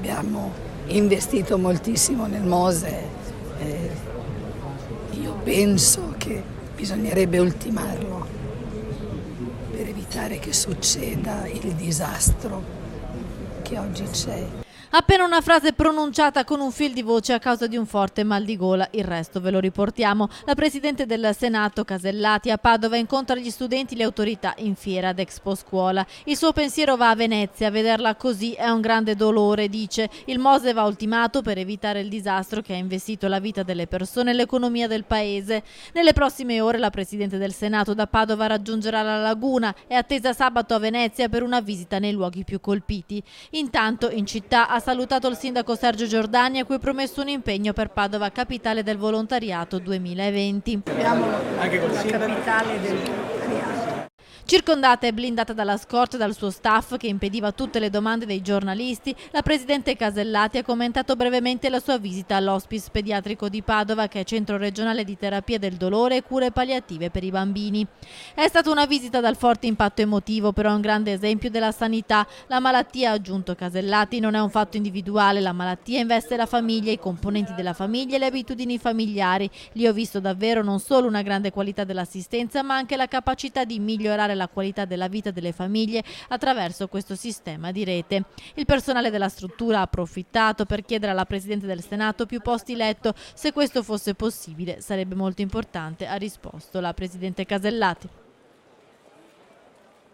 abbiamo investito moltissimo nel Mose. Io penso che bisognerebbe ultimarlo per evitare che succeda il disastro che oggi c'è. Appena una frase pronunciata con un fil di voce a causa di un forte mal di gola, il resto ve lo riportiamo. La Presidente del Senato Casellati a Padova incontra gli studenti e le autorità in fiera ad Expo Scuola. Il suo pensiero va a Venezia, vederla così è un grande dolore, dice. Il Mose va ultimato per evitare il disastro che ha investito la vita delle persone e l'economia del paese. Nelle prossime ore la Presidente del Senato da Padova raggiungerà la Laguna, è attesa sabato a Venezia per una visita nei luoghi più colpiti. Intanto in città ha salutato il sindaco Sergio Giordani, a cui ha promesso un impegno per Padova, capitale del volontariato 2020. Abbiamo la capitale del volontariato. Circondata e blindata dalla scorta e dal suo staff che impediva tutte le domande dei giornalisti, la Presidente Casellati ha commentato brevemente la sua visita all'Hospice Pediatrico di Padova, che è centro regionale di terapia del dolore e cure palliative per i bambini. È stata una visita dal forte impatto emotivo, però un grande esempio della sanità. La malattia, ha aggiunto Casellati, non è un fatto individuale, la malattia investe la famiglia, i componenti della famiglia e le abitudini familiari. Lì ho visto davvero non solo una grande qualità dell'assistenza, ma anche la capacità di migliorare la qualità della vita delle famiglie attraverso questo sistema di rete. Il personale della struttura ha approfittato per chiedere alla Presidente del Senato più posti letto. Se questo fosse possibile sarebbe molto importante, ha risposto la Presidente Casellati.